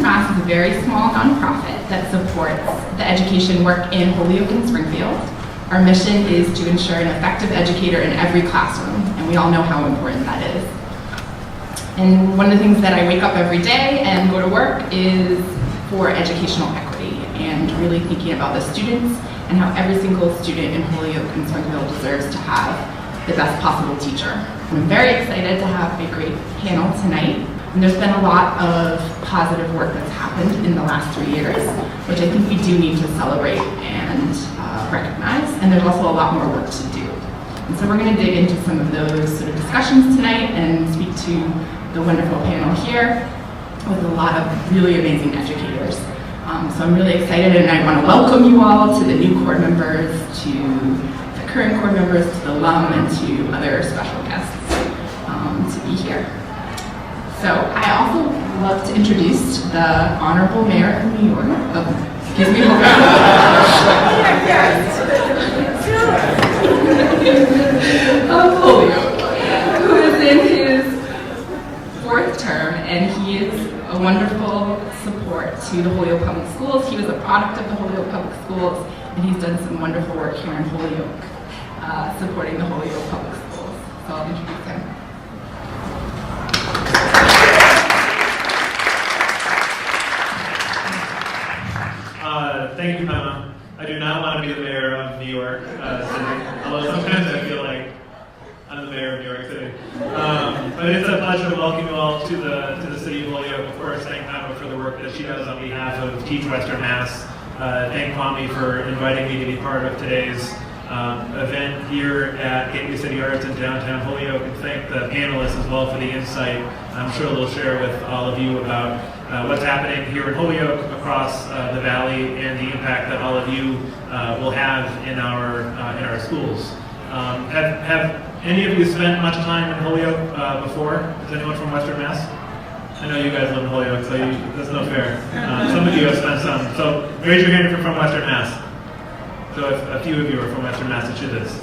Western Mass is a very small nonprofit that supports the education work in Holyoke and Springfield. Our mission is to ensure an effective educator in every classroom, and we all know how important that is. And one of the things that I wake up every day and go to work is for educational equity and really thinking about the students and how every single student in Holyoke and Springfield deserves to have the best possible teacher. And I'm very excited to have a great panel tonight. And there's been a lot of positive work that's happened in the last 3 years, which I think we do need to celebrate and recognize. And there's also a lot more work to do. And so we're going to dig into some of those sort of discussions tonight and speak to the wonderful panel here with a lot of really amazing educators. So I'm really excited, and I want to welcome you all to the new core members, to the current core members, to the alum, and to other special guests to be here. So I also love to introduce the Honorable Mayor of New York, of Holyoke, who is in his 4th term, and he is a wonderful support to the Holyoke Public Schools. He was a product of the Holyoke Public Schools, and he's done some wonderful work here in Holyoke, supporting the Holyoke Public Schools. So I'll introduce him. Thank you, Mama. I do not want to be the mayor of New York City, although sometimes I feel like I'm the mayor of New York City. But it's a pleasure to welcome you all to the city of Holyoke. Of course, thank Mama for the work that she does on behalf of Teach Western Mass. Thank Kwame for inviting me to be part of today's event here at Gateway City Arts in downtown Holyoke, and thank the panelists as well for the insight. I'm sure they'll share with all of you about what's happening here in Holyoke, across the valley, and the impact that all of you will have in our schools. Have any of you spent much time in Holyoke before? Is anyone from Western Mass? I know you guys live in Holyoke, so that's no fair. Some of you have spent some. So raise your hand if you're from Western Mass. So a few of you are from Western Massachusetts.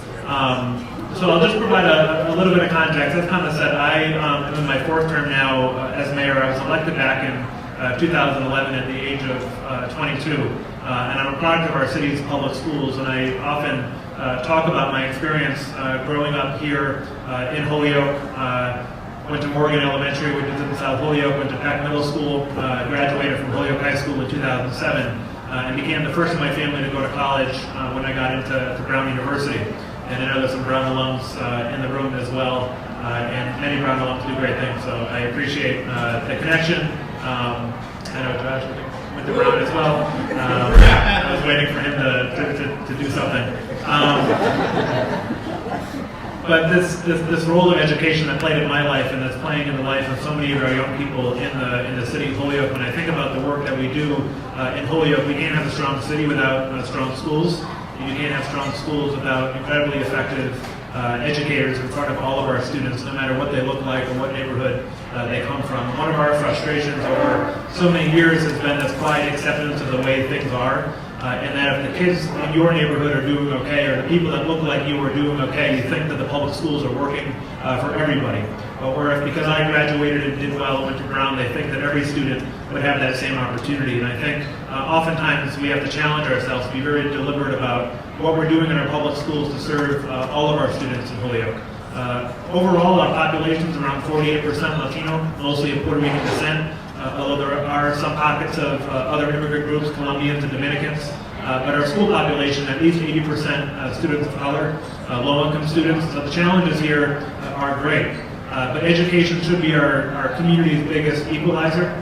So I'll just provide a little bit of context. As Kama said, I am in my 4th term now as mayor. I was elected back in 2011 at the age of 22, and I'm a product of our city's public schools, and I often talk about my experience growing up here in Holyoke. Went to Morgan Elementary, which is in South Holyoke, went to Peck Middle School, graduated from Holyoke High School in 2007, and became the first in my family to go to college when I got into Brown University. And I know there's some Brown alums in the room as well, and many Brown alums do great things, so I appreciate the connection. I know Josh went to Brown as well. I was waiting for him to do something. But this role of education that played in my life and that's playing in the life of so many of our young people in the city of Holyoke, when I think about the work that we do in Holyoke, we can't have a strong city without strong schools. You can't have strong schools without incredibly effective educators in front of all of our students, no matter what they look like or what neighborhood they come from. One of our frustrations over so many years has been this quiet acceptance of the way things are, and that if the kids in your neighborhood are doing okay, or the people that look like you are doing okay, you think that the public schools are working for everybody. Or if because I graduated and did well, went to Brown, they think that every student would have that same opportunity. And I think oftentimes we have to challenge ourselves to be very deliberate about what we're doing in our public schools to serve all of our students in Holyoke. Overall, our population is around 48% Latino, mostly of Puerto Rican descent, although there are some pockets of other immigrant groups, Colombians and Dominicans. But our school population, at least 80% students of color, low-income students. So the challenges here are great. But education should be our community's biggest equalizer.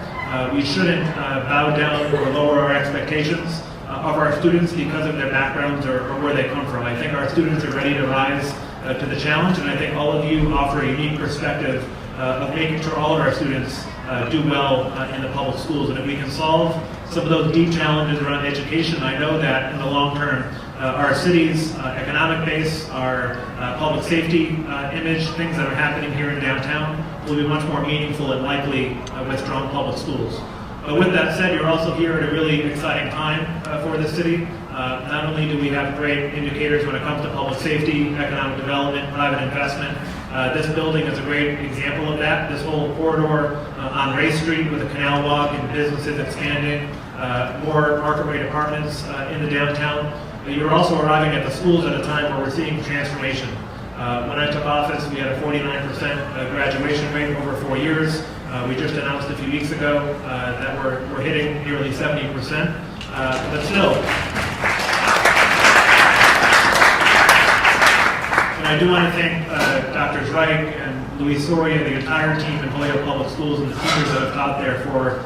We shouldn't bow down or lower our expectations of our students because of their backgrounds or where they come from. I think our students are ready to rise to the challenge, and I think all of you offer a unique perspective of making sure all of our students do well in the public schools. And if we can solve some of those deep challenges around education, I know that in the long term, our city's economic base, our public safety image, things that are happening here in downtown will be much more meaningful and likely with strong public schools. But with that said, you're also here at a really exciting time for the city. Not only do we have great indicators when it comes to public safety, economic development, private investment, this building is a great example of that. This whole corridor on Race Street with a canal walk and businesses expanding, more market rate apartments in the downtown. You're also arriving at the schools at a time where we're seeing transformation. When I took office, we had a 49% graduation rate over 4 years. We just announced a few weeks ago that we're hitting nearly 70%, but still. And I do want to thank Dr. Reich and Luis Soria and the entire team in Holyoke Public Schools and the teachers that have taught there for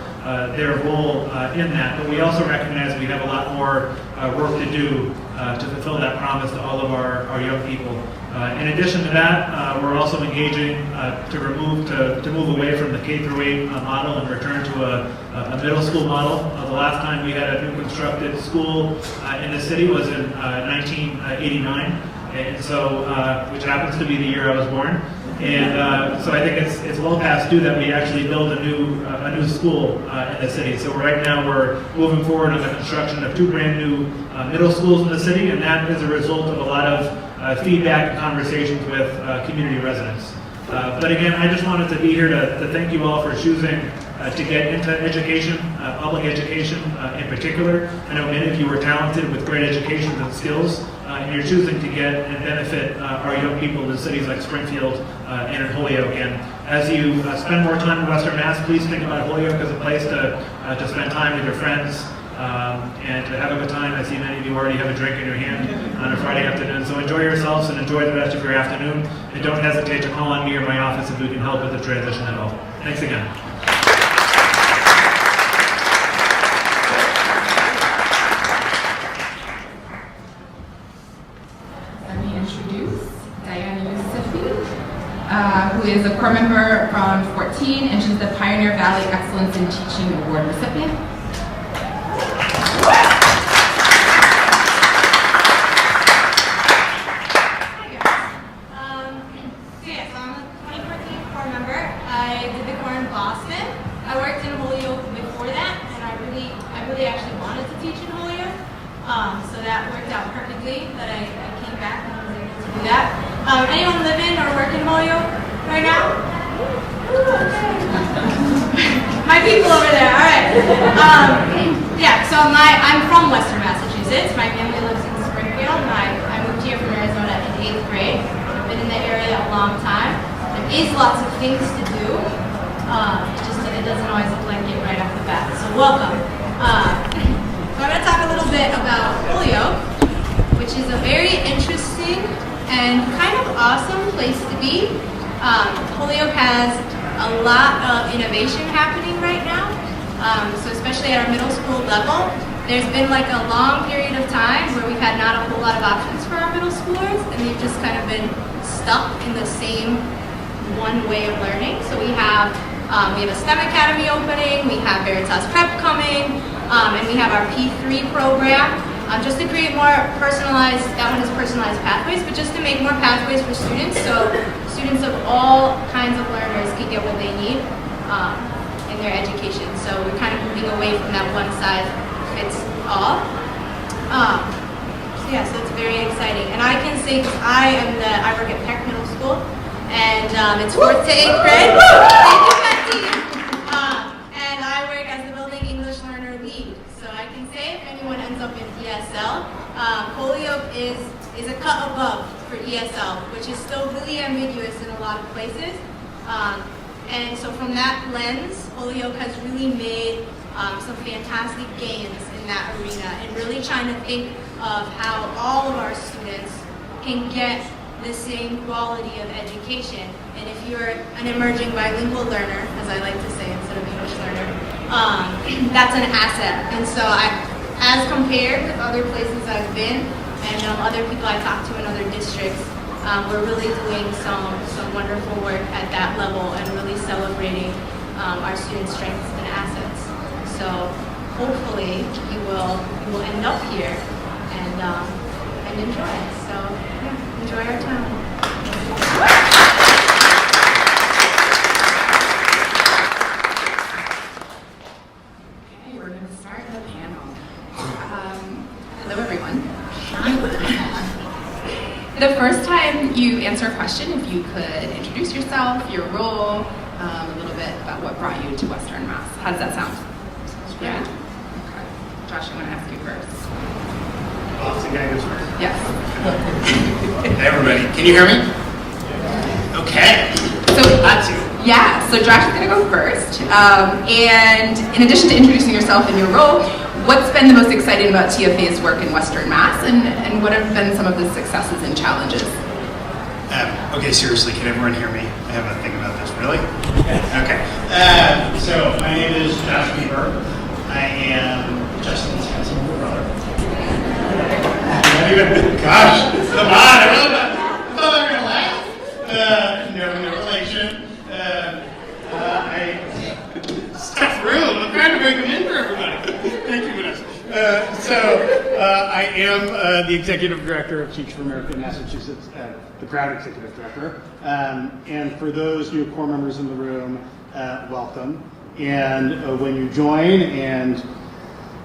their role in that. But we also recognize we have a lot more work to do to fulfill that promise to all of our young people. In addition to that, we're also engaging to move away from the K-8 model and return to a middle school model. The last time we had a new constructed school in the city was in 1989, and so which happens to be the year I was born. And so I think it's well past due that we actually build a new school in the city. So right now we're moving forward on the construction of 2 brand new middle schools in the city, and that is a result of a lot of feedback and conversations with community residents. But again, I just wanted to be here to thank you all for choosing to get into education, public education in particular. I know many of you are talented with great educations and skills, and you're choosing to get and benefit our young people in cities like Springfield and in Holyoke. And as you spend more time in Western Mass, please think about Holyoke as a place to spend time with your friends and to have a good time. I see many of you already have a drink in your hand on a Friday afternoon. So enjoy yourselves and enjoy the rest of your afternoon. And don't hesitate to call on me or my office if we can help with the transition at all. Thanks again. Who is a core member from 14, and she's the Pioneer Valley Excellence in Teaching Award recipient. Hi guys. So I'm a 2014 core member. I did the core in Boston. I worked in Holyoke before that, and I really actually wanted to teach in Holyoke. So that worked out perfectly that I came back and was able to do that. Anyone live in or work in Holyoke right now? My people over there, all right. Yeah, so I'm from Western Massachusetts. My family lives in Springfield. I moved here from Arizona in 8th grade. I've been in the area a long time. There is lots of things to do. It doesn't always look like it right off the bat. So welcome. So I'm going to talk a little bit about Holyoke, which is a very interesting and kind of awesome place to be. Holyoke has a lot of innovation happening right now. So especially at our middle school level, there's been like a long period of time where we've had not a whole lot of options for our middle schoolers, and they've just kind of been stuck in the same one way of learning. So we have a STEM Academy opening, we have Veritas Prep coming, and we have our P3 program. Just to create more personalized, that one is personalized pathways, but just to make more pathways for students, so students of all kinds of learners can get what they need in their education. So we're kind of moving away from that one size fits all. So yeah, so it's very exciting. And I can say, because I work at Peck Middle School, and it's 4th to 8th grade. Thank you, Betty. And I work as the Building English Learner Lead. So I can say if anyone ends up in ESL, Holyoke is a cut above for ESL, which is still really ambiguous in a lot of places. And so from that lens, Holyoke has really made some fantastic gains in that arena, and really trying to think of how all of our students can get the same quality of education. And if you're an emerging bilingual learner, as I like to say instead of English learner, that's an asset. And so as compared with other places I've been, and other people I talk to in other districts, we're really doing some wonderful work at that level and really celebrating our students' strengths and assets. So hopefully you will end up here and enjoy it. So yeah, enjoy our time. Hello, everyone. The first time you answer a question, if you could introduce yourself, your role, a little bit about what brought you to Western Mass. How does that sound? Yeah? Okay. Josh, I'm going to ask you first. Boston guy goes first. Yes. Hey everybody, can you hear me? Okay. So, yeah, so Josh is going to go first. And in addition to introducing yourself and your role, what's been the most exciting about TFA's work in Western Mass, and what have been some of the successes and challenges? Okay, seriously, can everyone hear me? I have a thing about this, really? Okay. So, my name is Josh Bieber. I am Justin's handsome older brother. Gosh, come on, I thought I was going to laugh. No relation. Stuffed room. I'm trying to break them in for everybody. Thank you, Vanessa. I am the executive director of Teach for America in Massachusetts, the proud executive director. And for those new core members in the room, welcome. And when you join and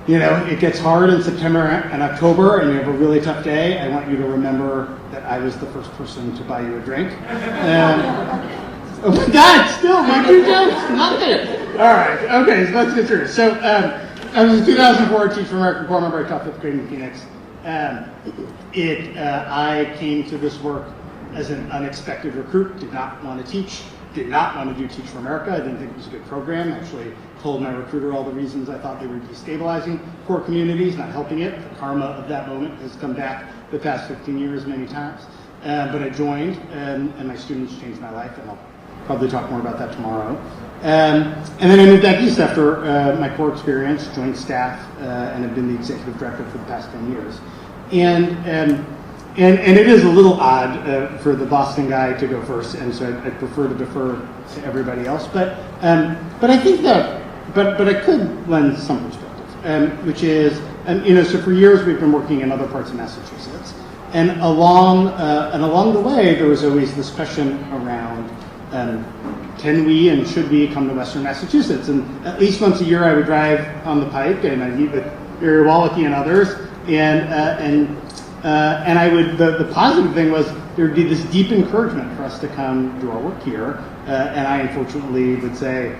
it gets hard in September and October and you have a really tough day, I want you to remember that I was the first person to buy you a drink. Oh my God, still, my 2 jokes, nothing. All right, okay, so let's get serious. So I was a 2004 Teach for America core member. I taught 5th grade in Phoenix. I came to this work as an unexpected recruit, did not want to teach, did not want to do Teach for America. I didn't think it was a good program. Actually told my recruiter all the reasons I thought they were destabilizing core communities, not helping it. The karma of that moment has come back the past 15 years many times. But I joined, and my students changed my life, and I'll probably talk more about that tomorrow. And then I moved back east after my core experience, joined staff, and have been the executive director for the past 10 years. And it is a little odd for the Boston guy to go first, and so I prefer to defer to everybody else. But I think that, but I could lend some perspective, which is, so for years we've been working in other parts of Massachusetts, and along the way there was always this question around, can we and should we come to Western Massachusetts? And at least once a year I would drive on the Pike and I'd meet with Barry Wallachy and others, and I would, the positive thing was there would be this deep encouragement for us to come do our work here, and I unfortunately would say,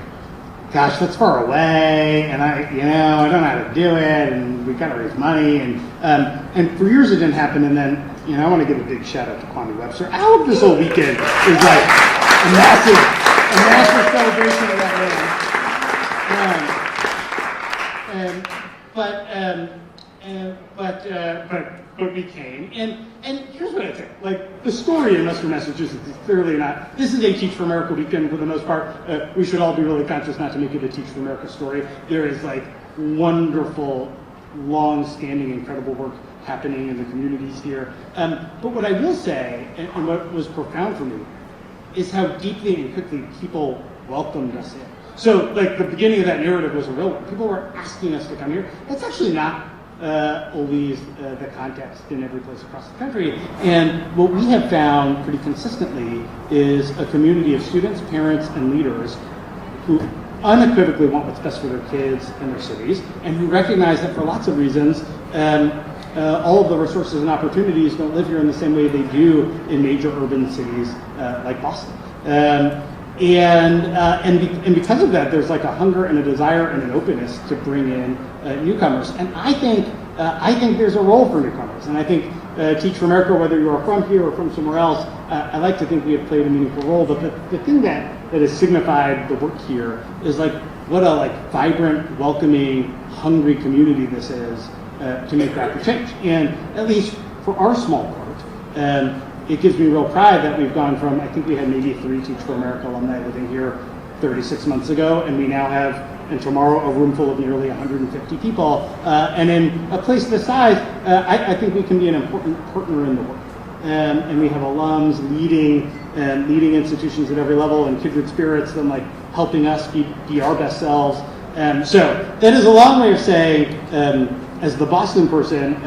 gosh, that's far away, and I don't know how to do it, and we've got to raise money, and for years it didn't happen, and then, I want to give a big shout out to Kwame Webster. I hope this whole weekend is like a massive celebration of that man. But we came, and here's what I'd say. Like, the story in Western Massachusetts is clearly not, this is a Teach for America weekend for the most part. We should all be really conscious not to make it a Teach for America story. There is like wonderful, long-standing, incredible work happening in the communities here. But what I will say, and what was profound for me, is how deeply and quickly people welcomed us in. So, like, the beginning of that narrative was a real one. People were asking us to come here. That's actually not always the context in every place across the country. And what we have found pretty consistently is a community of students, parents, and leaders who unequivocally want what's best for their kids and their cities, and who recognize that for lots of reasons, all of the resources and opportunities don't live here in the same way they do in major urban cities like Boston. And because of that, there's like a hunger and a desire and an openness to bring in newcomers. And I think there's a role for newcomers. And I think Teach for America, whether you are from here or from somewhere else, I like to think we have played a meaningful role. But the thing that has signified the work here is like what a vibrant, welcoming, hungry community this is to make rapid change. And at least for our small part, it gives me real pride that we've gone from, I think we had maybe 3 Teach for America alumni living here 36 months ago, and we now have, and tomorrow, a room full of nearly 150 people. And in a place this size, I think we can be an important partner in the work. And we have alums leading institutions at every level, and kindred spirits, and helping us be our best selves. So that is a long way of saying, as the Boston person,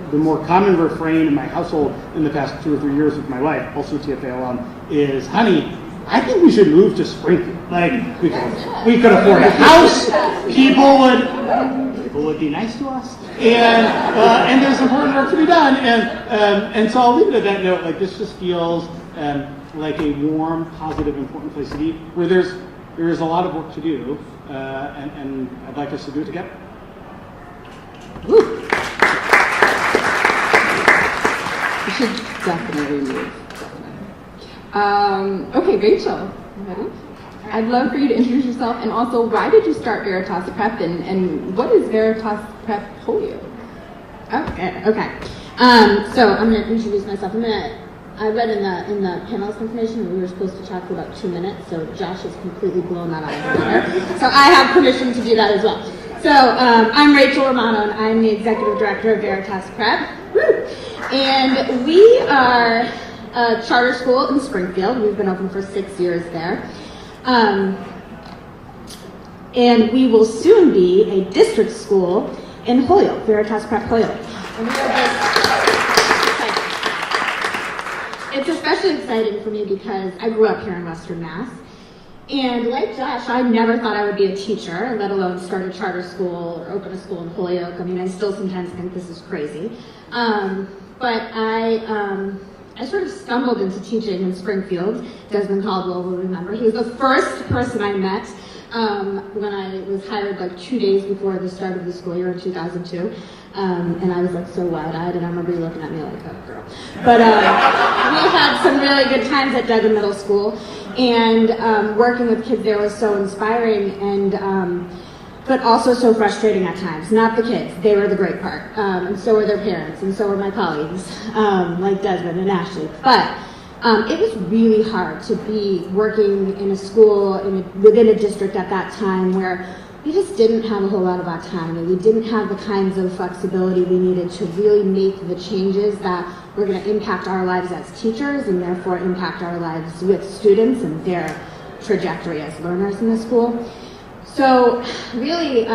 the more common refrain in my household in the past 2 or 3 years with my wife, also TFA alum, is, honey, I think we should move to Springfield. We could afford a house. People would be nice to us, and there's important work to be done. And so I'll leave it at that note. This just feels like a warm, positive, important place to be, where there's there is a lot of work to do, and I'd like us to do it together. Woo. We should definitely move. Okay, Rachel, you ready? I'd love for you to introduce yourself, and also why did you start Veritas Prep, and what is Veritas Prep Polio? Okay. So I'm going to introduce myself. I read in the panelist information that we were supposed to chat for about 2 minutes, so Josh has completely blown that out of the water. So I have permission to do that as well. So I'm Rachel Romano, and I'm the executive director of Veritas Prep. Woo! And we are a charter school in Springfield. We've been open for 6 years there. And we will soon be a district school in Holyoke, Veritas Prep Holyoke. And we are it's especially exciting for me because I grew up here in Western Mass. And like Josh, I never thought I would be a teacher, let alone start a charter school or open a school in Holyoke. I mean, I still sometimes think this is crazy. But I sort of stumbled into teaching in Springfield. Desmond Caldwell will remember. He was the first person I met when I was hired like 2 days before the start of the school year in 2002. And I was like so wide-eyed, and I remember you looking at me like, oh girl. But we had some really good times at Duggan Middle School, and working with kids there was so inspiring, and but also so frustrating at times. Not the kids, they were the great part, and so were their parents, and so were my colleagues, like Desmond and Ashley. But it was really hard to be working in a school within a district at that time where we just didn't have a whole lot of autonomy. We didn't have the kinds of flexibility we needed to really make the changes that were going to impact our lives as teachers and therefore impact our lives with students and their trajectory as learners in the school. So really,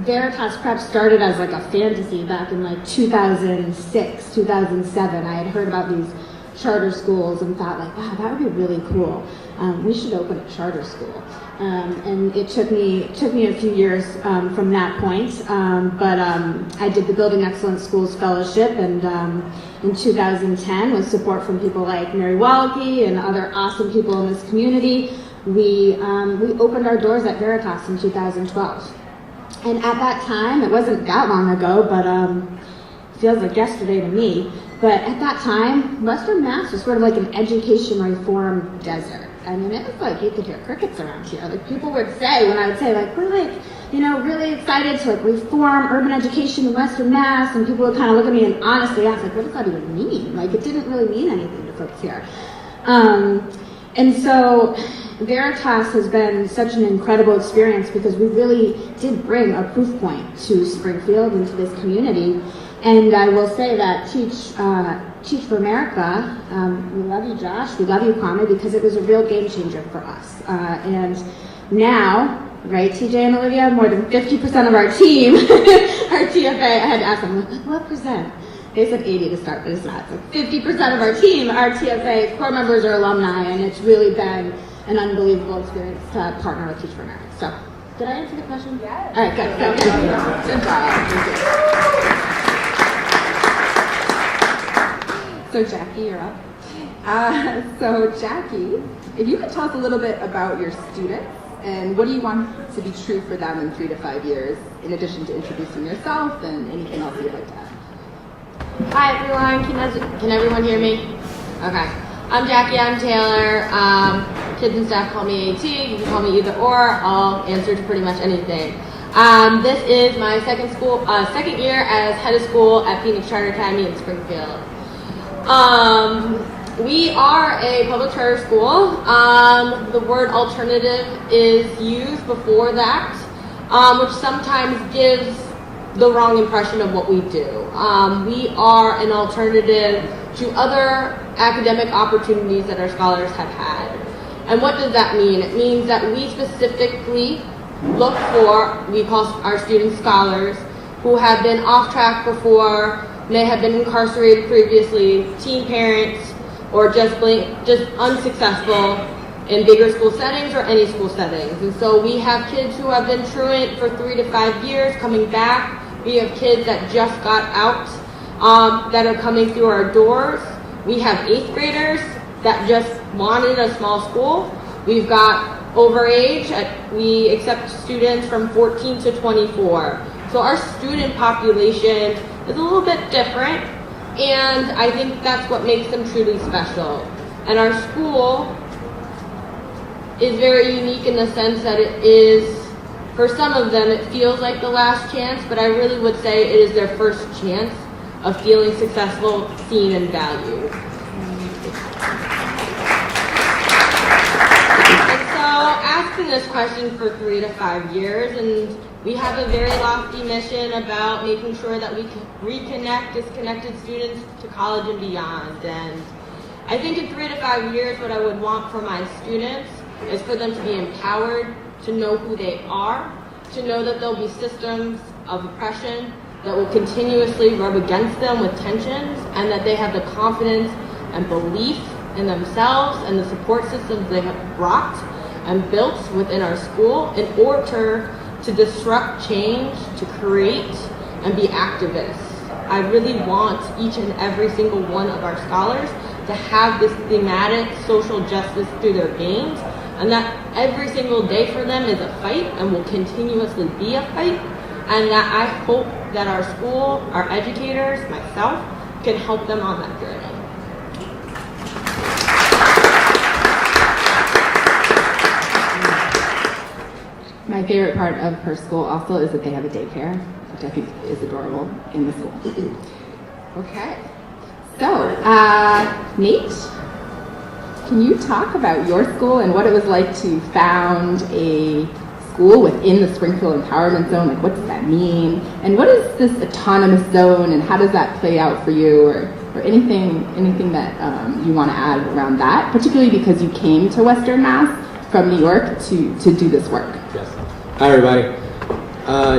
Veritas Prep started as like a fantasy back in like 2006, 2007. I had heard about these charter schools and thought like, wow, that would be really cool. We should open a charter school. And it took me a few years from that point, but I did the Building Excellence Schools Fellowship, and in 2010, with support from people like Mary Walke and other awesome people in this community, we opened our doors at Veritas in 2012. And at that time, it wasn't that long ago, but feels like yesterday to me, but at that time, Western Mass was sort of like an education reform desert. I mean, it was like you could hear crickets around here. Like people would say, when I would say like, we're like, really excited to like reform urban education in Western Mass, and people would kind of look at me and honestly ask like, what does that even mean? Like it didn't really mean anything to folks here. And so Veritas has been such an incredible experience because we really did bring a proof point to Springfield and to this community. And I will say that Teach for America, we love you, Josh, we love you, Kwame, because it was a real game changer for us. And now, right, TJ and Olivia, more than 50% of our team, our TFA, I had to ask them, what percent? They said 80 to start, but it's not. It's like 50% of our team, our TFA core members are alumni, and it's really been an unbelievable experience to partner with Teach for America. So, did I answer the question? Yes. All right, good. Good job. So Jackie, you're up. So Jackie, if you could tell us a little bit about your students and what do you want to be true for them in 3 to 5 years, in addition to introducing yourself and anything else you'd like to add. Hi everyone, can everyone hear me? Okay. I'm Jackie, I'm Taylor. Kids and staff call me AT, you can call me either or, I'll answer to pretty much anything. This is my second year as head of school at Phoenix Charter Academy in Springfield. We are a public charter school. The word alternative is used before that, which sometimes gives the wrong impression of what we do. We are an alternative to other academic opportunities that our scholars have had. And what does that mean? It means that we specifically look for, we call our students scholars, who have been off track before, may have been incarcerated previously, teen parents, or just unsuccessful in bigger school settings or any school settings. And so we have kids who have been truant for 3 to 5 years coming back. We have kids that just got out that are coming through our doors. We have 8th graders that just wanted a small school. We've got overage. We accept students from 14 to 24. So our student population is a little bit different, and I think that's what makes them truly special. And our school is very unique in the sense that it is, for some of them, it feels like the last chance, but I really would say it is their first chance of feeling successful, seen, and valued. And so, asking this question for 3 to 5 years, and we have a very lofty mission about making sure that we can reconnect disconnected students to college and beyond. And I think in 3 to 5 years, what I would want for my students is for them to be empowered, to know who they are, to know that there'll be systems of oppression that will continuously rub against them with tensions, and that they have the confidence and belief in themselves and the support systems they have brought and built within our school in order to disrupt change, to create, and be activists. I really want each and every single one of our scholars to have this thematic social justice through their games, and that every single day for them is a fight and will continuously be a fight, and that I hope that our school, our educators, myself, can help them on that journey. My favorite part of her school also is that they have a daycare, which I think is adorable in the school. Okay. So, Nate, can you talk about your school and what it was like to found a school within the Springfield Empowerment Zone? Like, what does that mean? And what is this autonomous zone, and how does that play out for you, or anything that you want to add around that, particularly because you came to Western Mass from New York to do this work? Yes. Hi, everybody.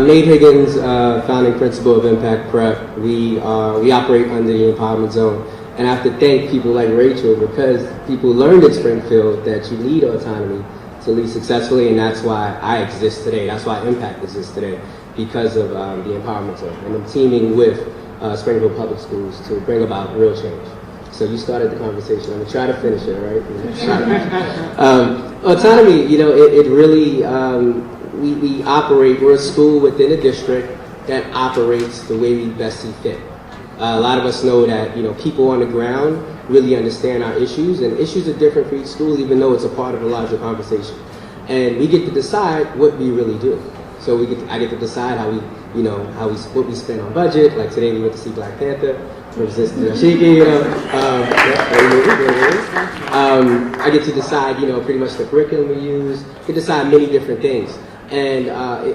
Nate Higgins, founding principal of Impact Prep. We operate under the Empowerment Zone. And I have to thank people like Rachel, because people learned in Springfield that you need autonomy to lead successfully, and that's why I exist today. That's why Impact exists today, because of the Empowerment Zone. And I'm teaming with Springfield Public Schools to bring about real change. So you started the conversation. I'm going to try to finish it, right? Autonomy, it really, we operate, we're a school within a district that operates the way we best see fit. A lot of us know that, people on the ground really understand our issues, and issues are different for each school, even though it's a part of a larger conversation. And we get to decide what we really do. So I get to decide how we, what we spend on budget. Like today we went to see Black Panther, Resist the Shiki, I get to decide, pretty much the curriculum we use. I get to decide many different things. And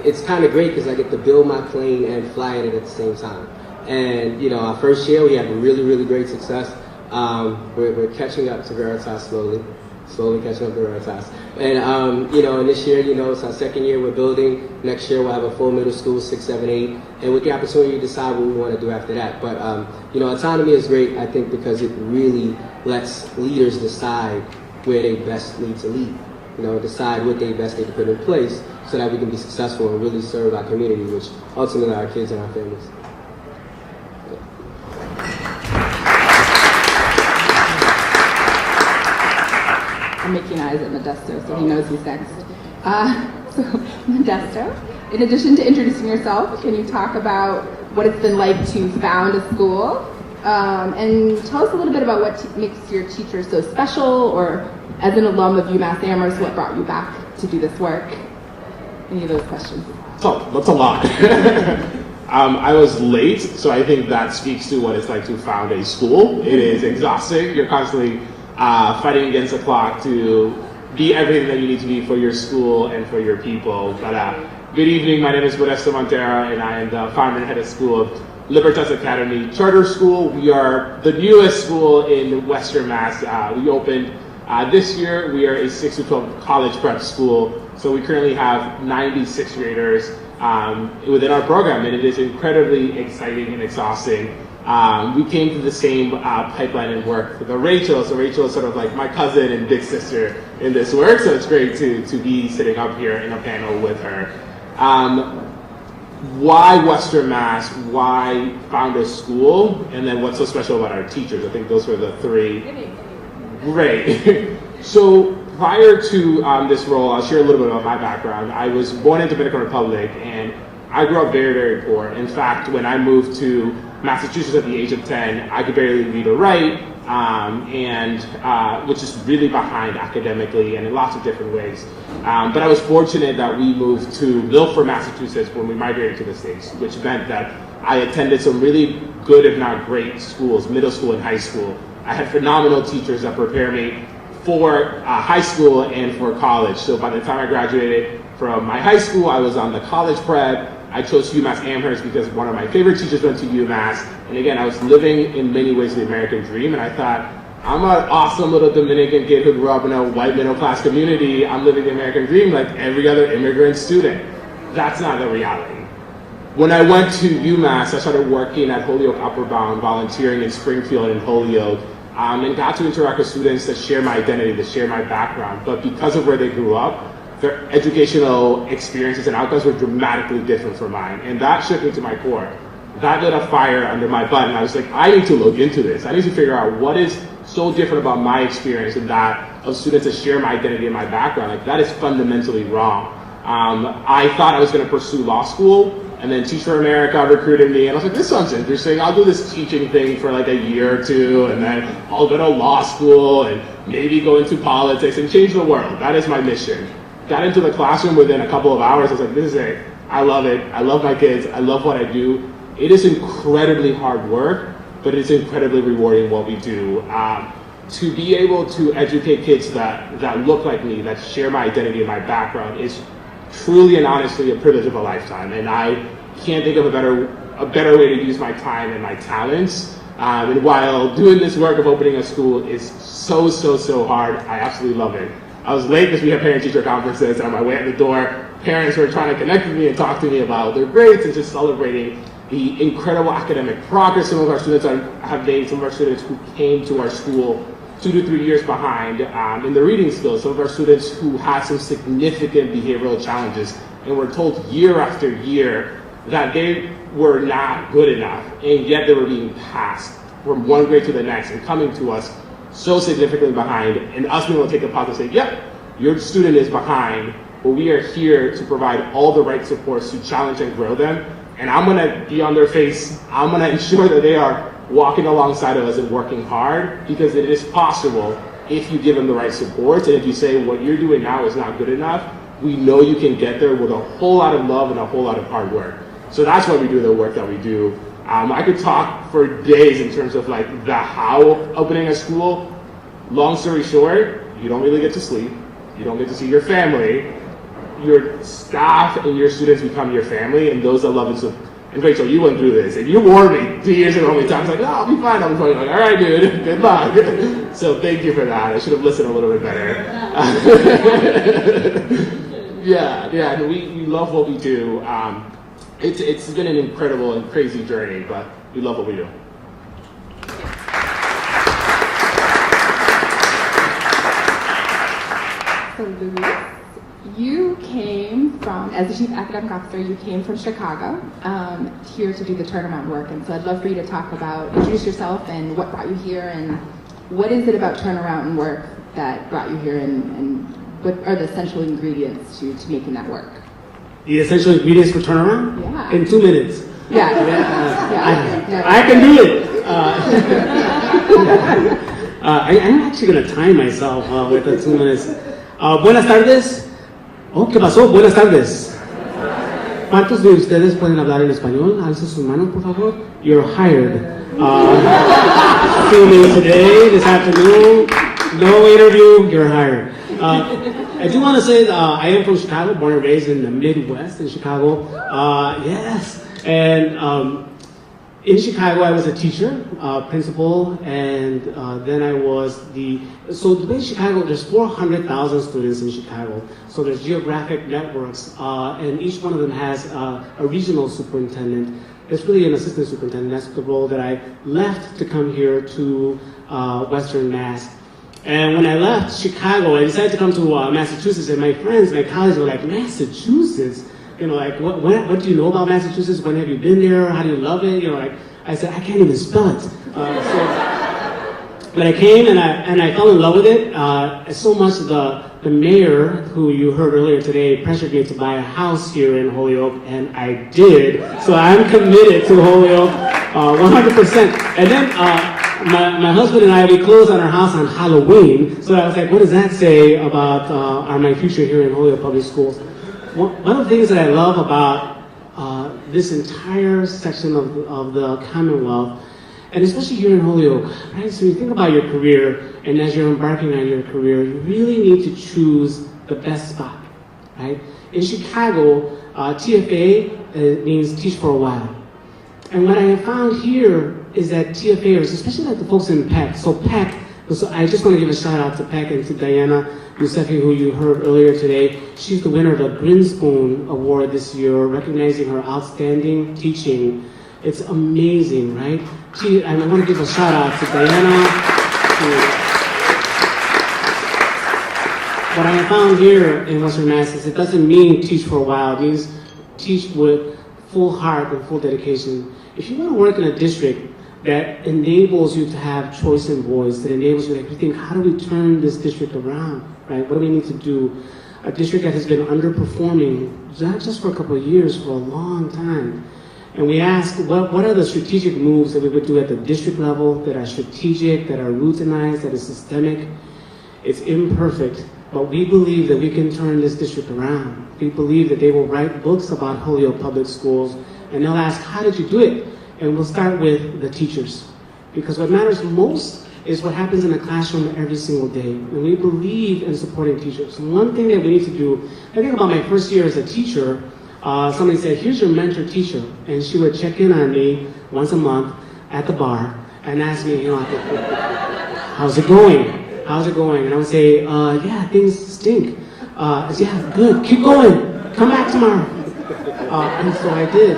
it's kind of great because I get to build my plane and fly it at the same time. And, our first year we had really, really great success. We're catching up to Veritas slowly catching up to Veritas. And, and this year, it's our second year we're building. Next year we'll have a full middle school, 6, 7, 8, and with the opportunity to decide what we want to do after that. But, autonomy is great, I think, because it really lets leaders decide where they best need to lead. Decide what they best need to put in place so that we can be successful and really serve our community, which ultimately our kids and our families. I'm making eyes at Modesto, so he knows he's next. So, Modesto, in addition to introducing yourself, can you talk about what it's been like to found a school? And tell us a little bit about what makes your teachers so special, or as an alum of UMass Amherst, what brought you back to do this work? Any of those questions? That's a lot. I was late, so I think that speaks to what it's like to found a school. It is exhausting. You're constantly fighting against the clock to be everything that you need to be for your school and for your people. But good evening, my name is Modesto Montero, and I am the founder and head of school of Libertas Academy Charter School. We are the newest school in Western Mass. We opened this year. We are a 6 to 12 college prep school, so we currently have 96 graders within our program, and it is incredibly exciting and exhausting. We came through the same pipeline and work with Rachel. So Rachel is sort of like my cousin and big sister in this work. So it's great to be sitting up here in a panel with her. Why Western Mass? Why found a school? And then what's so special about our teachers? I think those were the three. Great. So prior to this role, I'll share a little bit about my background. I was born in Dominican Republic, and I grew up very, very poor. In fact, when I moved to Massachusetts at the age of 10, I could barely read or write, which is really behind academically and in lots of different ways. But I was fortunate that we moved to Milford, Massachusetts when we migrated to the States, which meant that I attended some really good, if not great, schools, middle school and high school. I had phenomenal teachers that prepared me for high school and for college. So by the time I graduated from my high school, I was on the college prep. I chose UMass Amherst because one of my favorite teachers went to UMass. And again, I was living in many ways the American dream. And I thought, I'm an awesome little Dominican kid who grew up in a white middle class community. I'm living the American dream like every other immigrant student. That's not the reality. When I went to UMass, I started working at Holyoke Upper Bound, volunteering in Springfield and Holyoke, and got to interact with students that share my identity, that share my background. But because of where they grew up, their educational experiences and outcomes were dramatically different from mine. And that shook me to my core. That lit a fire under my butt, and I was like, I need to look into this. I need to figure out what is so different about my experience and that of students that share my identity and my background. Like, that is fundamentally wrong. I thought I was going to pursue law school, and then Teach for America recruited me, and I was like, this sounds interesting. I'll do this teaching thing for like a year or two, and then I'll go to law school and maybe go into politics and change the world. That is my mission. Got into the classroom within a couple of hours. I was like, this is it. I love it. I love my kids. I love what I do. It is incredibly hard work, but it's incredibly rewarding what we do. To be able to educate kids that look like me, that share my identity and my background is truly and honestly a privilege of a lifetime. And I can't think of a better way to use my time and my talents. And while doing this work of opening a school is so hard, I absolutely love it. I was late because we had parent-teacher conferences, and on my way out the door, parents were trying to connect with me and talk to me about their grades and just celebrating the incredible academic progress some of our students have made, some of our students who came to our school 2 to 3 years behind in the reading skills, some of our students who had some significant behavioral challenges and were told year after year that they were not good enough, and yet they were being passed from one grade to the next and coming to us so significantly behind, and us being able to take a pause and say, yep, your student is behind, but we are here to provide all the right supports to challenge and grow them. And I'm gonna be on their face. I'm gonna ensure that they are walking alongside of us and working hard, because it is possible if you give them the right supports, and if you say what you're doing now is not good enough, we know you can get there with a whole lot of love and a whole lot of hard work. So that's why we do the work that we do. I could talk for days in terms of like the how opening a school. Long story short, you don't really get to sleep. You don't get to see your family. Your staff and your students become your family, and those that love it. And Rachel, you went through this, and you warned me 2 years ago. Many times, like, no, I'll be fine. I'll be fine. Like, all right, dude, good luck. So thank you for that. I should have listened a little bit better. Yeah. We love what we do. It's been an incredible and crazy journey, but we love what we do. So Luis, you came from, as the Chief Academic Officer, you came from Chicago here to do the turnaround work. And so I'd love for you to talk about, introduce yourself and what brought you here, and what is it about turnaround work that brought you here, and what are the essential ingredients to making that work? The essential ingredients for turnaround? Yeah. In 2 minutes. Yeah. I can do it. I'm actually going to time myself with the 2 minutes. Buenas tardes. Oh, ¿qué pasó? Buenas tardes. ¿Cuántos de ustedes pueden hablar en español? Alza sus manos, por favor. You're hired. Filming today, this afternoon. No interview, you're hired. I do want to say that I am from Chicago, born and raised in the Midwest in Chicago. Yes. And in Chicago, I was a teacher, principal, and then I was so in Chicago, there's 400,000 students in Chicago. So there's geographic networks, and each one of them has a regional superintendent. It's really an assistant superintendent. That's the role that I left to come here to Western Mass. And when I left Chicago, I decided to come to Massachusetts, and my friends, my colleagues were like, Massachusetts? You know, like, what do you know about Massachusetts? When have you been there? How do you love it? You know, like, I said, I can't even spell it. But I came and I fell in love with it. So much the mayor, who you heard earlier today, pressured me to buy a house here in Holyoke, and I did. So I'm committed to Holyoke 100%. And then my husband and I, we closed on our house on Halloween. So I was like, what does that say about my future here in Holyoke Public Schools? One of the things that I love about this entire section of the Commonwealth, and especially here in Holyoke, right? So you think about your career, and as you're embarking on your career, you really need to choose the best spot, right? In Chicago, TFA means teach for a while. And what I have found here is that TFAers, especially like the folks in PEC, so I just want to give a shout out to PEC and to Diana Yousefi, who you heard earlier today. She's the winner of the Grinspoon Award this year, recognizing her outstanding teaching. It's amazing, right? I want to give a shout out to Diana. What I have found here in Western Mass is it doesn't mean teach for a while. It means teach with full heart and full dedication. If you want to work in a district that enables you to have choice and voice, that enables you to think, how do we turn this district around, right? What do we need to do? A district that has been underperforming, not just for a couple of years, for a long time. And we asked, what are the strategic moves that we would do at the district level that are strategic, that are routinized, that are systemic? It's imperfect, but we believe that we can turn this district around. We believe that they will write books about Holyoke Public Schools, and they'll ask, how did you do it? And we'll start with the teachers. Because what matters most is what happens in the classroom every single day. And we believe in supporting teachers. And one thing that we need to do, I think about my first year as a teacher, somebody said, here's your mentor teacher. And she would check in on me once a month at the bar and ask me, how's it going? How's it going? And I would say, yeah, things stink. I said, yeah, good, keep going. Come back tomorrow. And so I did.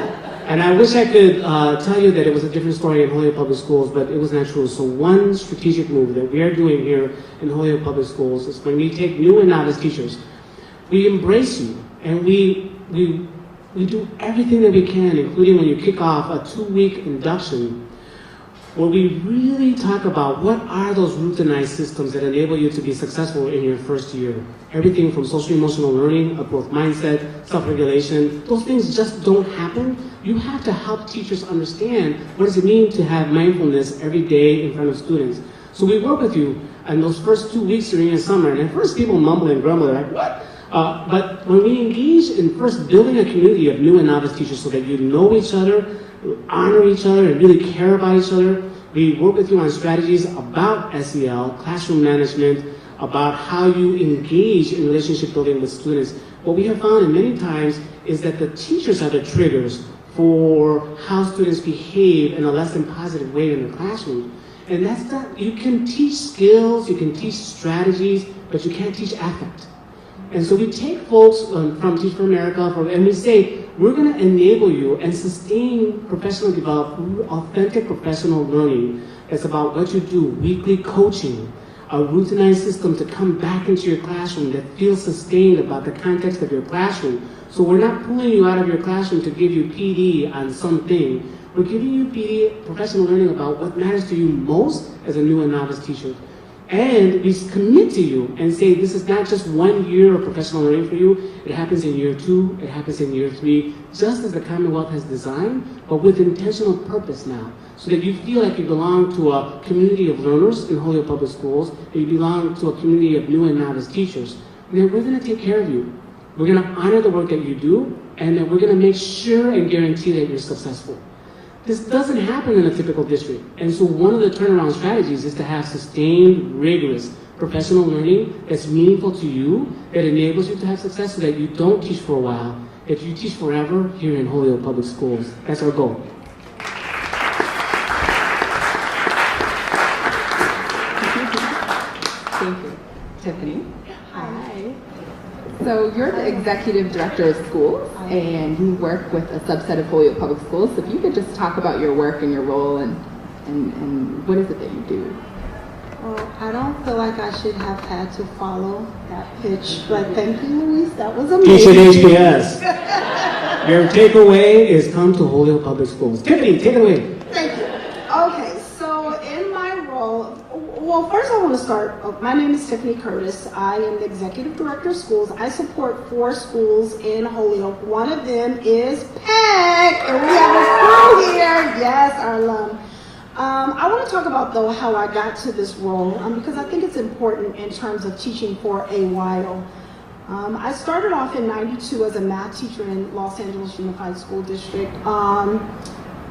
And I wish I could tell you that it was a different story in Holyoke Public Schools, but it was not true. So one strategic move that we are doing here in Holyoke Public Schools is when we take new and novice teachers, we embrace you, and we do everything that we can, including when you kick off a 2-week induction, where we really talk about what are those routinized systems that enable you to be successful in your first year. Everything from social emotional learning, a growth mindset, self-regulation, those things just don't happen. You have to help teachers understand what does it mean to have mindfulness every day in front of students. So we work with you in those first 2 weeks during the summer, and at first people mumble and grumble, they're like, what? But when we engage in first building a community of new and novice teachers so that you know each other, honor each other, and really care about each other, we work with you on strategies about SEL, classroom management, about how you engage in relationship building with students. What we have found many times is that the teachers are the triggers for how students behave in a less than positive way in the classroom. And that's not, you can teach skills, you can teach strategies, but you can't teach affect. And so we take folks from Teach for America, and we say, we're going to enable you and sustain professional development, authentic professional learning. It's about what you do, weekly coaching, a routinized system to come back into your classroom that feels sustained about the context of your classroom. So we're not pulling you out of your classroom to give you PD on something. We're giving you PD, professional learning about what matters to you most as a new and novice teacher. And we commit to you and say this is not just 1 year of professional learning for you. It happens in year 2, it happens in year 3, just as the Commonwealth has designed, but with intentional purpose now. So that you feel like you belong to a community of learners in Holyoke Public Schools, that you belong to a community of new and novice teachers. And then we're going to take care of you. We're going to honor the work that you do, and then we're going to make sure and guarantee that you're successful. This doesn't happen in a typical district. And so one of the turnaround strategies is to have sustained, rigorous professional learning that's meaningful to you, that enables you to have success so that you don't teach for a while, that you teach forever here in Holyoke Public Schools. That's our goal. Thank you. Tiffany? Hi. So you're the executive director of schools, and you work with a subset of Holyoke Public Schools. So if you could just talk about your work and your role and what is it that you do? Well, I don't feel like I should have had to follow that pitch, but thank you, Luis. That was amazing. Teach at HPS. Your takeaway is come to Holyoke Public Schools. Tiffany, take it away. Thank you. Okay, so in my role, Well, first I want to start. My name is Tiffany Curtis. I am the Executive Director of Schools. I support 4 schools in Holyoke. One of them is PEC, and we have a crew here. Yes, our alum. I want to talk about, though, how I got to this role, because I think it's important in terms of teaching for a while. I started off in '92 as a math teacher in Los Angeles Unified School District.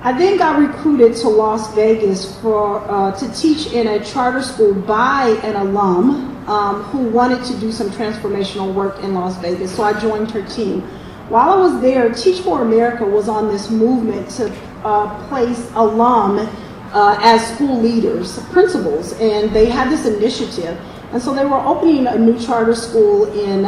I then got recruited to Las Vegas to teach in a charter school by an alum who wanted to do some transformational work in Las Vegas, so I joined her team. While I was there, Teach for America was on this movement to place alum as school leaders, principals, and they had this initiative. And so they were opening a new charter school in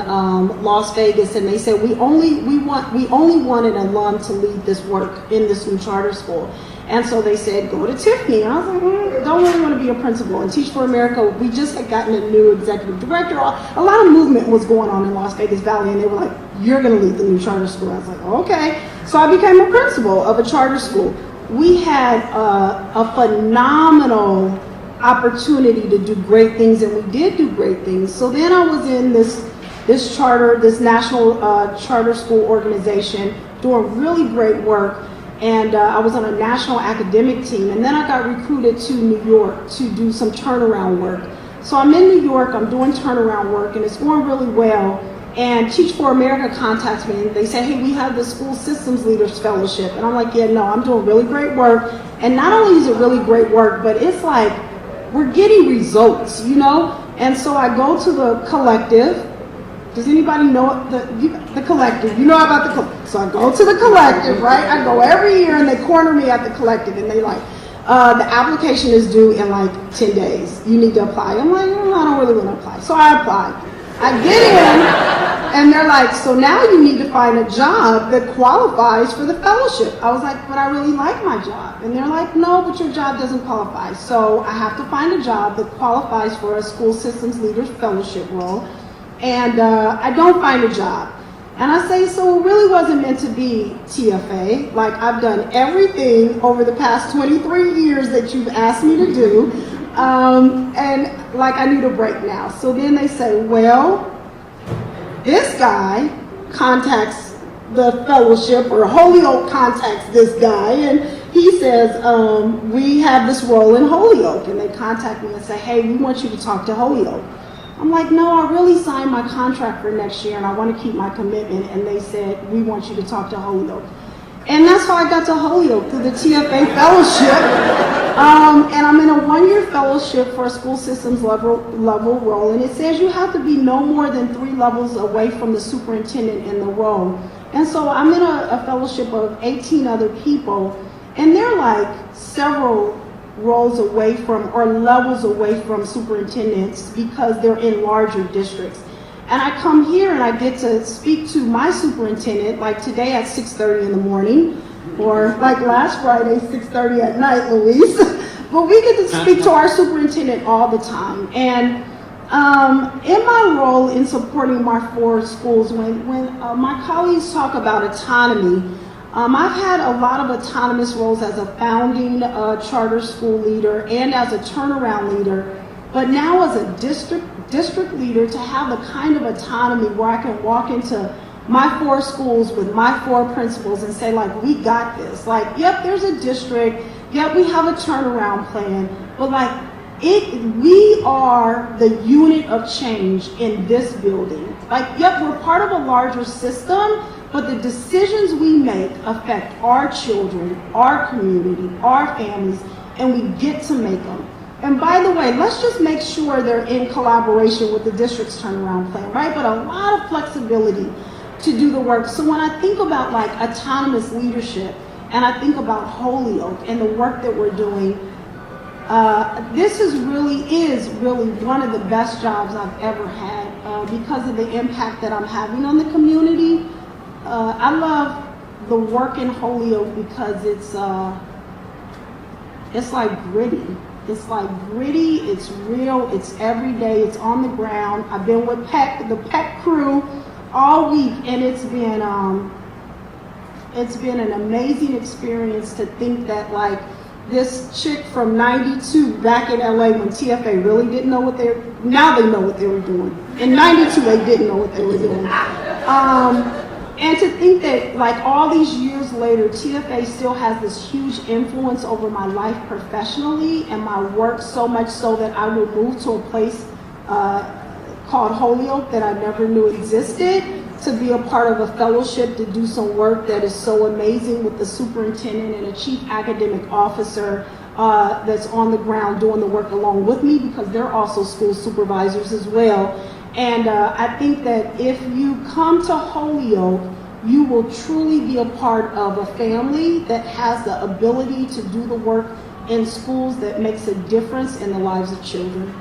Las Vegas, and they said we only want an alum to lead this work in this new charter school. And so they said, go to Tiffany. And I was like, don't really want to be a principal. And Teach for America, we just had gotten a new executive director. A lot of movement was going on in Las Vegas Valley, and they were like, you're going to lead the new charter school. I was like, okay. So I became a principal of a charter school. We had a phenomenal opportunity to do great things, and we did do great things. So then I was in this national charter school organization doing really great work, and I was on a national academic team, and then I got recruited to New York to do some turnaround work. So I'm in New York, I'm doing turnaround work, and it's going really well. And Teach for America contacts me, and they say, hey, we have the School Systems Leaders Fellowship. And I'm like, yeah, no, I'm doing really great work. And not only is it really great work, but it's like, we're getting results, you know? And so I go to the collective. Does anybody know the collective? You know about the collective. So I go to the collective, right? I go every year, and they corner me at the collective, and they like, the application is due in like 10 days. You need to apply. I'm like, I don't really want to apply. So I apply. I get in, and they're like, so now you need to find a job that qualifies for the fellowship. I was like, but I really like my job. And they're like, no, but your job doesn't qualify. So I have to find a job that qualifies for a School Systems Leaders Fellowship role. And I don't find a job. And I say, so it really wasn't meant to be TFA. Like, I've done everything over the past 23 years that you've asked me to do. And like, I need a break now. So then they say, well, this guy contacts the fellowship, or Holyoke contacts this guy, and he says, we have this role in Holyoke. And they contact me and say, hey, we want you to talk to Holyoke. I'm like, no, I really signed my contract for next year, and I want to keep my commitment. And they said, we want you to talk to Holyoke. And that's how I got to Holyoke, through the TFA fellowship. And I'm in a 1-year fellowship for a school systems level role. And it says you have to be no more than 3 levels away from the superintendent in the role. And so I'm in a fellowship of 18 other people, and they're like several roles away from, or levels away from, superintendents, because they're in larger districts. And I come here and I get to speak to my superintendent, like today at 6:30 in the morning, or like last Friday, 6:30 at night, Louise. But we get to speak to our superintendent all the time. And in my role in supporting my 4 schools, when my colleagues talk about autonomy, I've had a lot of autonomous roles as a founding charter school leader and as a turnaround leader. But now as a district leader, to have the kind of autonomy where I can walk into my 4 schools with my 4 principals and say, like, we got this. Like, yep, there's a district. Yep, we have a turnaround plan. But like, we are the unit of change in this building. Like, yep, we're part of a larger system, but the decisions we make affect our children, our community, our families, and we get to make them. And by the way, let's just make sure they're in collaboration with the district's turnaround plan, right? But a lot of flexibility to do the work. So when I think about like autonomous leadership, and I think about Holyoke and the work that we're doing, this is really one of the best jobs I've ever had because of the impact that I'm having on the community. I love the work in Holyoke because it's like gritty. It's like gritty, it's real, it's every day, it's on the ground. I've been with the PEC crew all week, and it's been an amazing experience to think that, like, this chick from 92 back in LA when TFA really didn't know what now they know what they were doing. In 92, they didn't know what they were doing. And to think that like all these years later, TFA still has this huge influence over my life professionally and my work, so much so that I will move to a place called Holyoke that I never knew existed, to be a part of a fellowship, to do some work that is so amazing with the superintendent and a chief academic officer that's on the ground doing the work along with me, because they're also school supervisors as well. And I think that if you come to Holyoke, you will truly be a part of a family that has the ability to do the work in schools that makes a difference in the lives of children.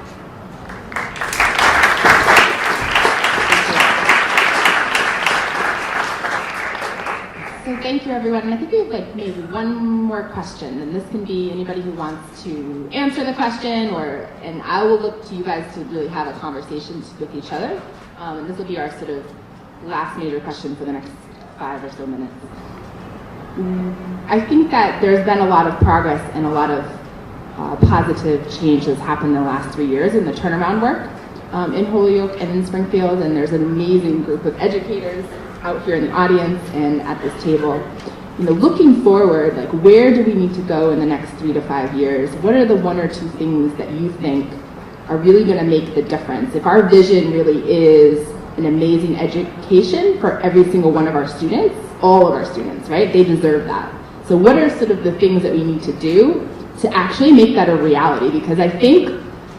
So thank you, everyone. And I think we have like maybe one more question, and this can be anybody who wants to answer the question, and I will look to you guys to really have a conversation with each other. And this will be our sort of last major question for the next 5 or so minutes. I think that there's been a lot of progress and a lot of positive change that's happened in the last 3 years in the turnaround work in Holyoke and in Springfield, and there's an amazing group of educators out here in the audience and at this table. You know, looking forward, like where do we need to go in the next 3 to 5 years? What are the 1 or 2 things that you think are really going to make the difference? If our vision really is an amazing education for every single one of our students, all of our students, right? They deserve that. So what are sort of the things that we need to do to actually make that a reality? Because I think,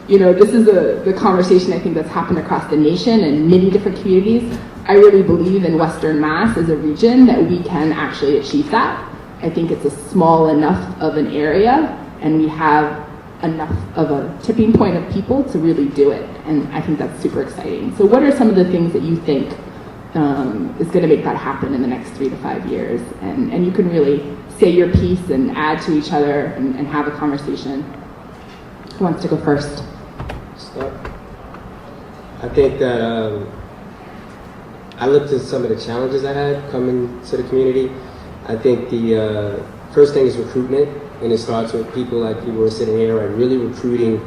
you know, this is the conversation I think that's happened across the nation and many different communities. I really believe in Western Mass as a region that we can actually achieve that. I think it's a small enough of an area, and we have enough of a tipping point of people to really do it. And I think that's super exciting. So what are some of the things that you think is going to make that happen in the next 3 to 5 years? And you can really say your piece and add to each other and have a conversation. Who wants to go first? I think that I looked at some of the challenges I had coming to the community. I think the first thing is recruitment, and it starts with people like people who are sitting here, like really recruiting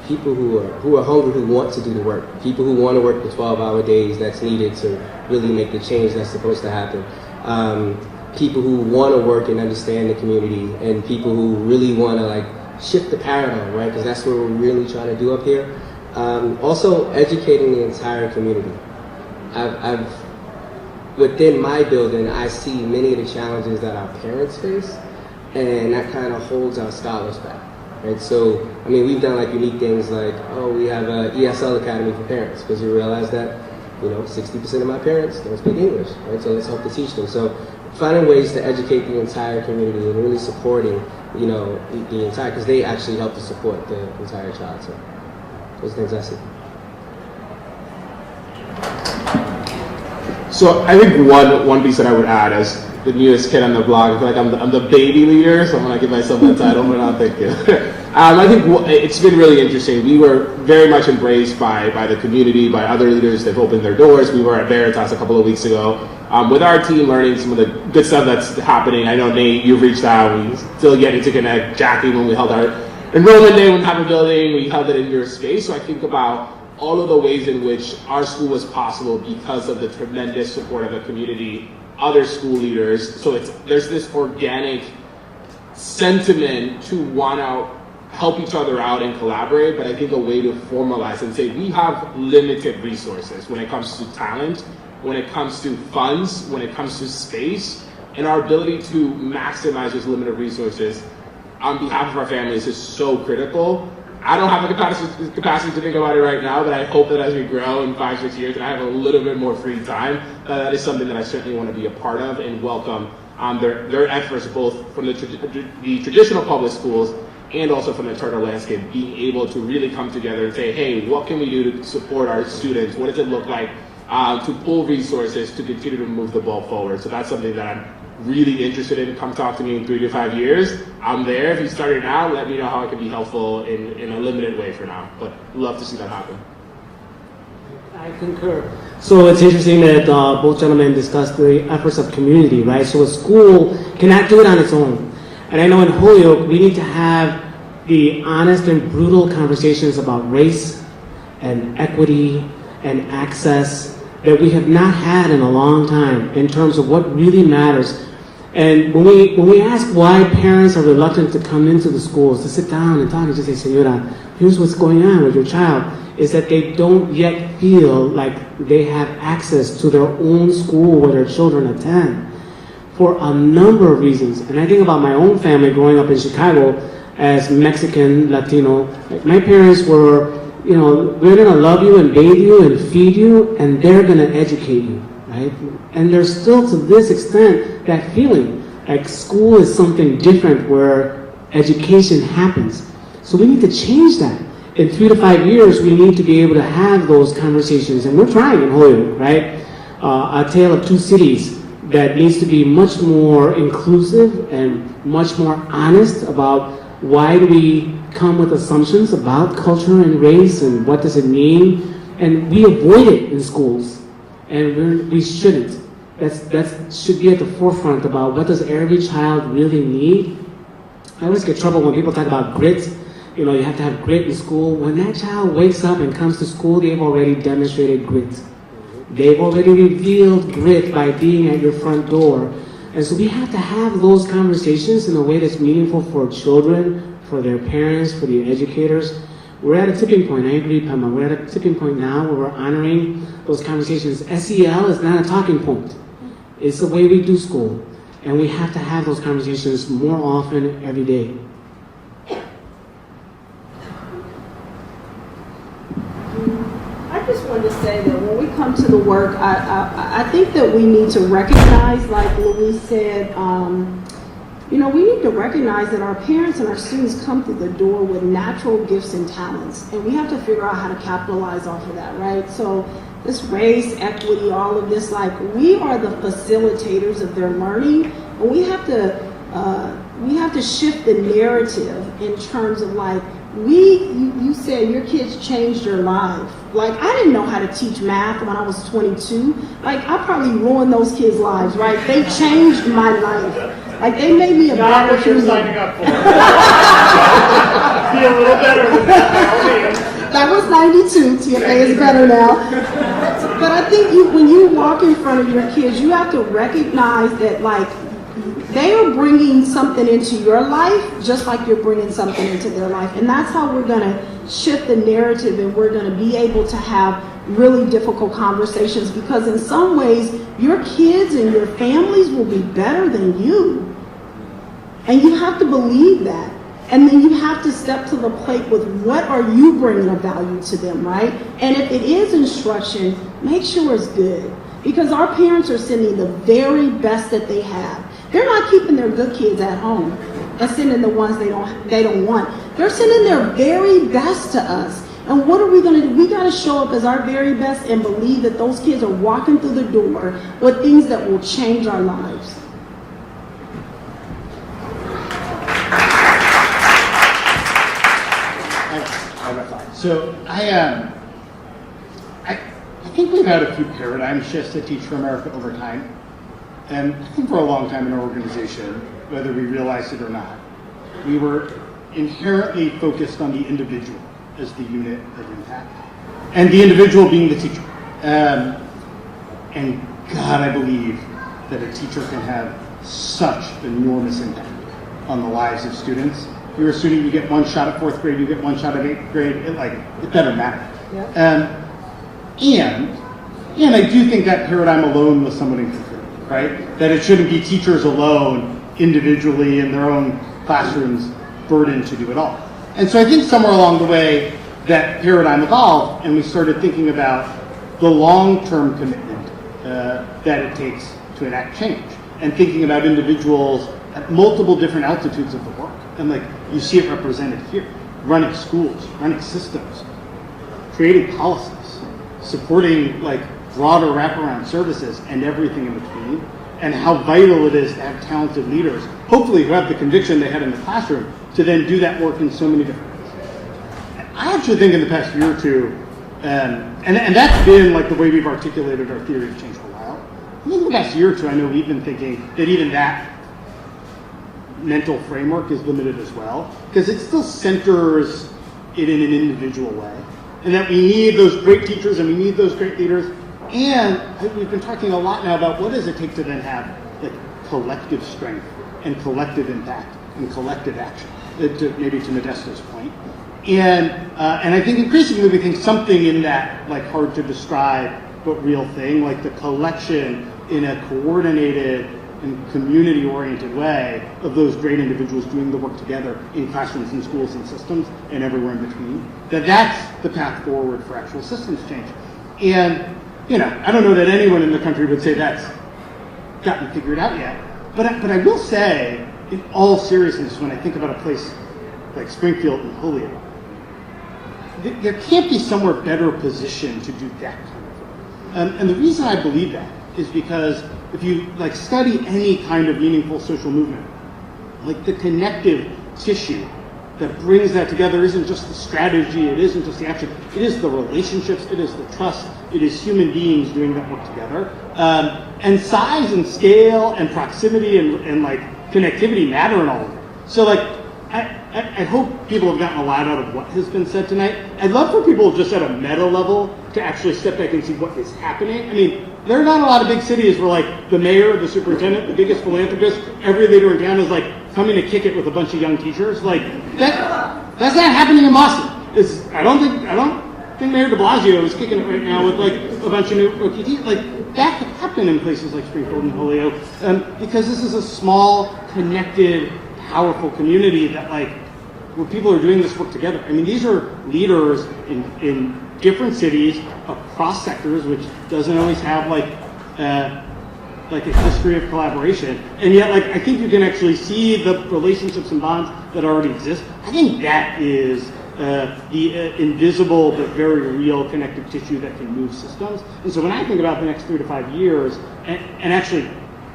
people who are hungry, who want to do the work, people who want to work the 12-hour days that's needed to really make the change that's supposed to happen. People who want to work and understand the community, and people who really want to like shift the paradigm, right? Because that's what we're really trying to do up here. Also, educating the entire community. I've within my building, I see many of the challenges that our parents face, and that kind of holds our scholars back, right? So, I mean, we've done like unique things like, oh, we have an ESL Academy for parents, because we realize that, you know, 60% of my parents don't speak English, right? So let's help to teach them. So finding ways to educate the entire community and really supporting, you know, the entire, because they actually help to support the entire child. So those things I see. So I think one piece that I would add as the newest kid on the block, I feel like I'm the baby leader, so I'm gonna give myself that title, but no, thank you. I think it's been really interesting. We were very much embraced by the community, by other leaders that have opened their doors. We were at Veritas a couple of weeks ago with our team, learning some of the good stuff that's happening. I know, Nate, you've reached out. We still getting to connect. Jackie, when we held our enrollment day in Happy Building, we held it in your space. So I think about all of the ways in which our school was possible because of the tremendous support of the community, other school leaders. So there's this organic sentiment to want to help each other out and collaborate, but I think a way to formalize and say we have limited resources when it comes to talent, when it comes to funds, when it comes to space, and our ability to maximize those limited resources on behalf of our families is so critical. I don't have the capacity to think about it right now, but I hope that as we grow in 5-6 years and I have a little bit more free time, that is something that I certainly want to be a part of and welcome their efforts, both from the traditional public schools and also from the charter landscape, being able to really come together and say, hey, what can we do to support our students? What does it look like to pull resources to continue to move the ball forward? So that's something that I'm really interested in. Come talk to me in 3 to 5 years. I'm there. If you started now, let me know how I can be helpful in a limited way for now. But love to see that happen. I concur. So it's interesting that both gentlemen discussed the efforts of community, right? So a school cannot do it on its own. And I know in Holyoke, we need to have the honest and brutal conversations about race and equity and access that we have not had in a long time in terms of what really matters. And when we ask why parents are reluctant to come into the schools, to sit down and talk and just say, Señora, here's what's going on with your child, is that they don't yet feel like they have access to their own school where their children attend for a number of reasons. And I think about my own family growing up in Chicago as Mexican, Latino. Like my parents were, you know, we're going to love you and bathe you and feed you, and they're going to educate you, right? And there's still, to this extent, that feeling like school is something different where education happens. So we need to change that. In 3 to 5 years, we need to be able to have those conversations, and we're trying in Holyoke, right? A tale of two cities that needs to be much more inclusive and much more honest about why do we come with assumptions about culture and race and what does it mean, and we avoid it in schools, and we shouldn't. That should be at the forefront about what does every child really need. I always get trouble when people talk about grit. You know, you have to have grit in school. When that child wakes up and comes to school, they've already demonstrated grit. They've already revealed grit by being at your front door. And so we have to have those conversations in a way that's meaningful for children, for their parents, for the educators. We're at a tipping point. I agree, Pema. We're at a tipping point now where we're honoring those conversations. SEL is not a talking point. It's the way we do school. And we have to have those conversations more often, every day. I just wanted to say that when we come to the work, I think that we need to recognize, like Louise said, you know, we need to recognize that our parents and our students come through the door with natural gifts and talents, and we have to figure out how to capitalize off of that, right? So this race, equity, all of this, like, we are the facilitators of their learning, and we have to shift the narrative in terms of, like, you said your kids changed your life. Like, I didn't know how to teach math when I was 22. Like, I probably ruined those kids' lives, right? They changed my life. Like, they made me a better what you're human. signing up for. Be a little better than that. That was 92. TFA is better now. But I think when you walk in front of your kids, you have to recognize that, like, they are bringing something into your life just like you're bringing something into their life. And that's how we're going to shift the narrative, and we're going to be able to have really difficult conversations, because in some ways, your kids and your families will be better than you. And you have to believe that. And then you have to step to the plate with what are you bringing of value to them, right? And if it is instruction, make sure it's good. Because our parents are sending the very best that they have. They're not keeping their good kids at home and sending the ones they don't want. They're sending their very best to us. And what are we going to do? We got to show up as our very best and believe that those kids are walking through the door with things that will change our lives. So I think we've had a few paradigm shifts at Teach for America over time. And I think for a long time in our organization, whether we realized it or not, we were inherently focused on the individual as the unit of impact, and the individual being the teacher. And God, I believe that a teacher can have such enormous impact on the lives of students. If you're a student, you get one shot at 4th grade, you get one shot at 8th grade, it doesn't matter. Yeah. And I do think that paradigm alone was somewhat incomplete, right? That it shouldn't be teachers alone, individually in their own classrooms, burdened to do it all. And so I think somewhere along the way, that paradigm evolved, and we started thinking about the long-term commitment that it takes to enact change, and thinking about individuals at multiple different altitudes of the work. And like, you see it represented here, running schools, running systems, creating policies, supporting like broader wraparound services and everything in between, and how vital it is to have talented leaders, hopefully who have the conviction they had in the classroom, to then do that work in so many different ways. I actually think in the past year or two, and that's been like the way we've articulated our theory of change for a while. I think in the past year or two, I know we've been thinking that even that mental framework is limited as well, because it still centers it in an individual way. And that we need those great teachers and we need those great leaders. And we've been talking a lot now about what does it take to then have like collective strength and collective impact and collective action, maybe to Modesto's point. And I think increasingly we think something in that like hard to describe but real thing, like the collection in a coordinated and community-oriented way of those great individuals doing the work together in classrooms and schools and systems and everywhere in between, that's the path forward for actual systems change. And, you know, I don't know that anyone in the country would say that's gotten figured out yet, but I will say, in all seriousness, when I think about a place like Springfield and Holyoke, there can't be somewhere better positioned to do that kind of work. And the reason I believe that is because if you like study any kind of meaningful social movement, like the connective tissue that brings that together isn't just the strategy, it isn't just the action, it is the relationships, it is the trust, it is human beings doing that work together. And size and scale and proximity and like connectivity matter in all of it. So like, I hope people have gotten a lot out of what has been said tonight. I'd love for people just at a meta level to actually step back and see what is happening. I mean, there are not a lot of big cities where like the mayor, the superintendent, the biggest philanthropist, every leader in town is like coming to kick it with a bunch of young teachers. Like that's not happening in Boston. I don't think Mayor de Blasio is kicking it right now with like a bunch of new rookie teachers. Like that could happen in places like Springfield and Holyoke because this is a small, connected, powerful community that like where people are doing this work together. I mean, these are leaders in different cities across sectors, which doesn't always have like a history of collaboration. And yet, like, I think you can actually see the relationships and bonds that already exist. I think that is the invisible but very real connective tissue that can move systems. And so when I think about the next 3 to 5 years, and actually,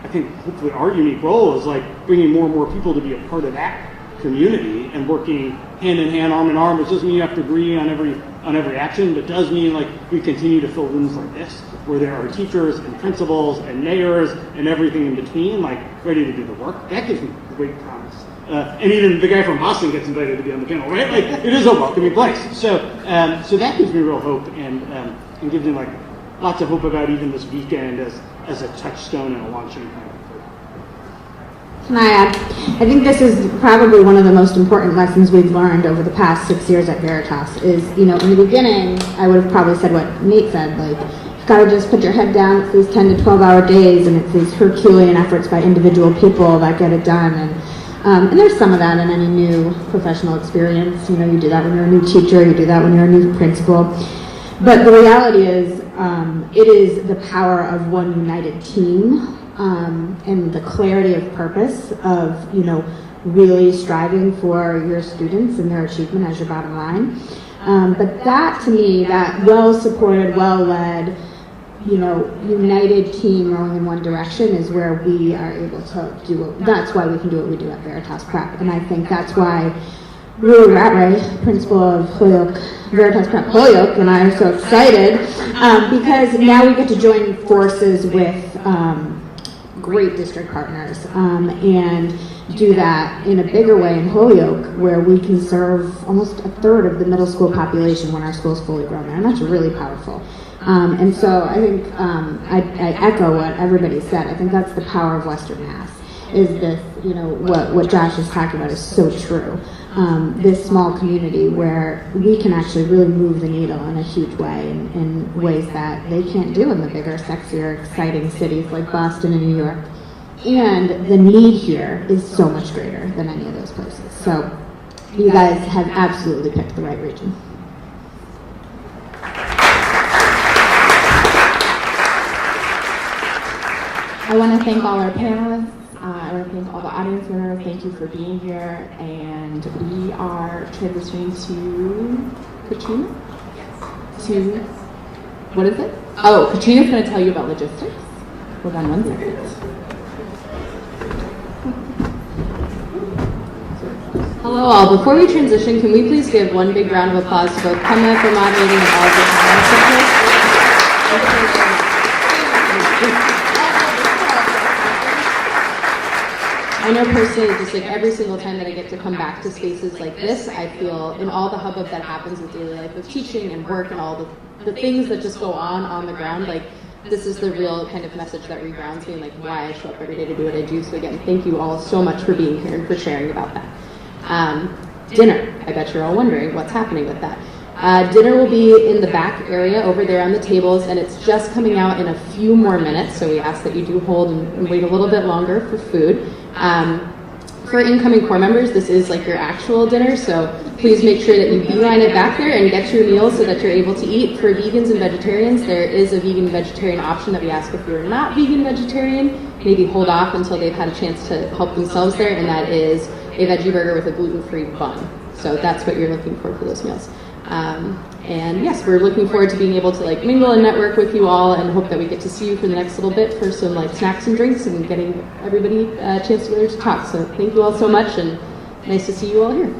I think hopefully our unique role is like bringing more and more people to be a part of that community and working hand in hand, arm in arm, which doesn't mean you have to agree on every action, but does mean like we continue to fill rooms like this, where there are teachers and principals and mayors and everything in between, like ready to do the work. That gives me great promise. And even the guy from Boston gets invited to be on the panel, right? Like it is a welcoming place. So that gives me real hope and gives me like lots of hope about even this weekend as a touchstone and a launching point. Can I add? I think this is probably one of the most important lessons we've learned over the past 6 years at Veritas is, you know, in the beginning, I would have probably said what Nate said, like, you've got to just put your head down, it's these 10 to 12 hour days, and it's these Herculean efforts by individual people that get it done. And there's some of that in any new professional experience. You know, you do that when you're a new teacher, you do that when you're a new principal. But the reality is, it is the power of one united team. And the clarity of purpose of, you know, really striving for your students and their achievement as your bottom line. But that, to me, that well-supported, well-led, you know, united team rowing in one direction is where we are able to do it. That's why we can do what we do at Veritas Prep. And I think that's why Rui Rattray, principal of Veritas Prep Holyoke, and I are so excited because now we get to join forces with great district partners and do that in a bigger way in Holyoke, where we can serve almost a third of the middle school population when our school's fully grown there, and that's really powerful. And so I think I echo what everybody said. I think that's the power of Western Mass, is this, you know, what Josh is talking about is so true. This small community where we can actually really move the needle in a huge way in ways that they can't do in the bigger, sexier, exciting cities like Boston and New York. And the need here is so much greater than any of those places. So you guys have absolutely picked the right region. I want to thank all our panelists. I want to thank all the audience members. Thank you for being here. And we are transitioning to Katrina. To, what is it? Oh, Katrina's going to tell you about logistics. Hold on one second. Hello all. Before we transition, can we please give one big round of applause to both Pema for moderating and all of the panelists. I know personally, just like every single time that I get to come back to spaces like this, I feel in all the hubbub that happens with daily life of teaching and work and all the things that just go on the ground, like this is the real kind of message that regrounds me and like why I show up every day to do what I do. So again, thank you all so much for being here and for sharing about that. Dinner, I bet you're all wondering what's happening with that. Dinner will be in the back area over there on the tables, and it's just coming out in a few more minutes, so we ask that you do hold and wait a little bit longer for food. For incoming core members, this is like your actual dinner, so please make sure that you beeline it back there and get your meal so that you're able to eat. For vegans and vegetarians, there is a vegan-vegetarian option that we ask if you're not vegan-vegetarian, maybe hold off until they've had a chance to help themselves there, and that is a veggie burger with a gluten-free bun. So that's what you're looking for those meals. And yes, we're looking forward to being able to like mingle and network with you all, and hope that we get to see you for the next little bit for some like snacks and drinks and getting everybody a chance together to talk. So thank you all so much, and nice to see you all here.